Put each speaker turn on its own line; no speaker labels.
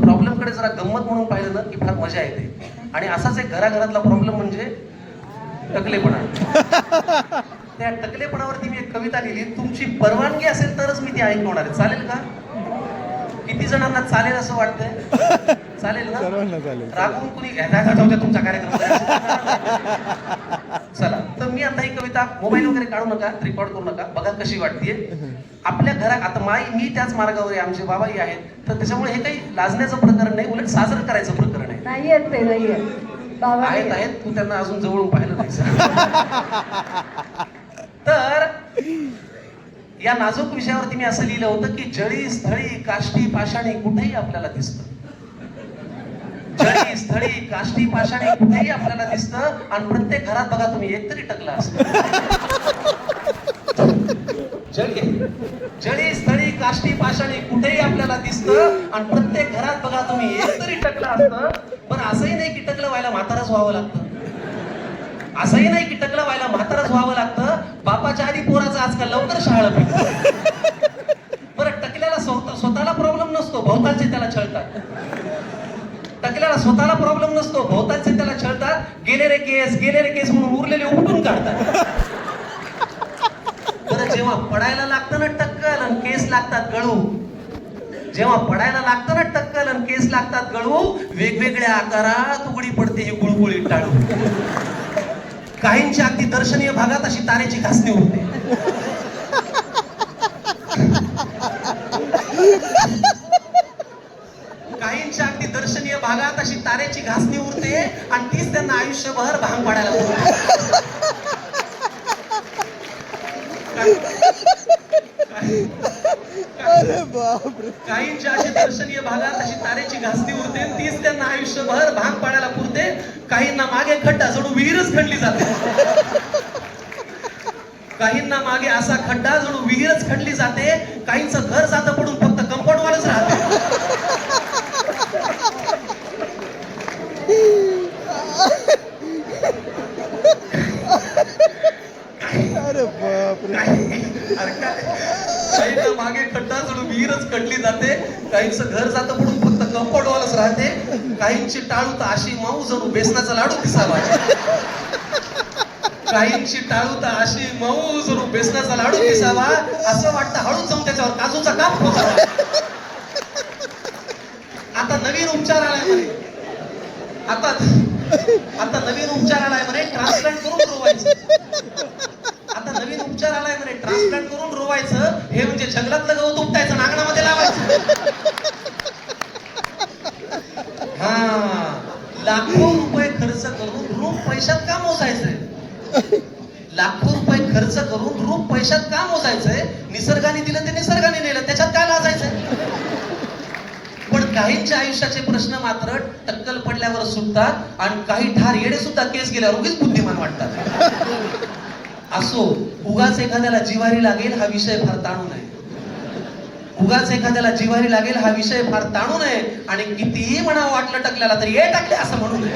प्रॉब्लेमकडे जरा गंमत म्हणून पाहिलं ना की फार मजा येते. आणि असाच एक घराघरातला प्रॉब्लेम म्हणजे टकलेपणा. त्या टकलेपणावरती मी एक कविता लिहिली. तुमची परवानगी असेल तरच मी ती ऐकवणार आहे. चालेल का? किती जणांना चालेल असं वाटतंय? चालेल ना?
सर्वांना चालेल.
रागवून कुणी जाऊ द्या तुमचा कार्यक्रम. चला, तर मी आता ही कविता मोबाईल वगैरे काढू नका, रेकॉर्ड करू नका, बघा कशी वाटतेय. आपल्या घरात आता मी त्याच मार्गावर आहे, आमचे बाबाही आहेत, तर त्याच्यामुळे हे काही लाजण्याचं प्रकरण नाही, उलट साजरं करायचं प्रकरण आहे.
नाहीयेत ते, नाहीयेत बाबा
आहेत, तू त्यांना अजून जवळून पाहिलं नाही. तर या नाजूक विषयावरती मी असं लिहिलं होतं की जळी स्थळी काष्टी पाषाणी कुठेही आपल्याला दिसतं. जळी स्थळी काष्टी पाषाणी कुठेही आपल्याला दिसतं. आणि प्रत्येक घरात बघा तुम्ही एकतरी टकला असतो. जळी स्थळी काष्टी पाषाणी कुठेही आपल्याला दिसतं. आणि प्रत्येक घरात बघा तुम्ही एकतरी टकला असतं. पण असंही नाही की टकलं व्हायला म्हाताराच व्हावं लागतं. असंही नाही की टकलं व्हायला म्हाताराच व्हावं लागतं. बापाच्या आधी पोराचं आजकाल लवकर शहाळं पिकतं. बरं, टकल्याला स्वतःला प्रॉब्लेम नसतो, भोवतालचे त्याला छळतात. टकल्याला स्वतःला प्रॉब्लेम नसतो, भोवतालचे त्याला छळतात. गेले रे केस म्हणून उरलेले उपटून काढतात. बरं, जेव्हा पडायला लागतं ना टक्कल आणि केस लागतात गळू, जेव्हा पडायला लागतं ना टक्कल आणि केस लागतात गळू, वेगवेगळ्या आकारात उघडी पडते ही गुळगुळी टाळू. काहींच्या अगदी दर्शनीय भागात अशी तारेची घासणी उरते. काहींच्या अगदी दर्शनीय भागात अशी तारेची घासणी उरते आणि तीच त्यांना आयुष्यभर भांग पाडायला उरते.
अरे बापरे.
काहींच्या अशी दर्शनीय भागात अशी तारेची घासणी उरते, तीच त्यांना आयुष्यभर भांग पाडायला पुरते. काहींना मागे खड्डा जणू विहीरच खणली जाते. काहींना मागे असा खड्डा जणू विहीरच खणली जाते. काहींचं घर जातं पडून फक्त कंपाऊंड वालच राहते.
अरे बापरे.
काहींना मागे खड्डा जणू विहीरच खणली जाते. काहींचं घर जातं पडून फक्त कंपाऊंड वालच राहते. काहींची टाळू तर अशी मऊ जणू बेसनाचा लाडू दिसावा. काहींची टाळू तर अशी मऊ जणू बेसनाचा लाडू दिसावा. असं वाटतं हळूच जाऊन त्याच्यावर काजूचा काप पोचावा. आता नवीन उपचार आलाय म्हणे. आता नवीन उपचार आलाय म्हणे, ट्रान्सप्लांट करून रोवायचं. आता नवीन उपचार आलाय म्हणे, ट्रान्सप्लांट करून रोवायचं. हे म्हणजे जंगलातलं गवत उपटायचं, नांगणामध्ये लावायचं. हा, लाखो रुपये खर्च करून रूप पैशात का मोजायचंय? लाखो रुपये खर्च करून रूप पैशात का मोजायचंय? निसर्गाने दिलं ते निसर्गाने नेलं, त्याच्यात काय लाजायचंय? पण काहींच्या आयुष्याचे प्रश्न मात्र टक्कल पडल्यावर सुटतात आणि काही ठार येडे सुद्धा केस गेल्यावर उगीच बुद्धिमान वाटतात. असो, उगाच एखाद्याला जिव्हारी लागेल हा विषय फार ताणू नये. उगाच एखाद्याला जिव्हारी लागेल हा विषय फार ताणू नये. आणि कितीही म्हणावं वाटलं टकल्याला तरी ये टाकले असं म्हणू नये.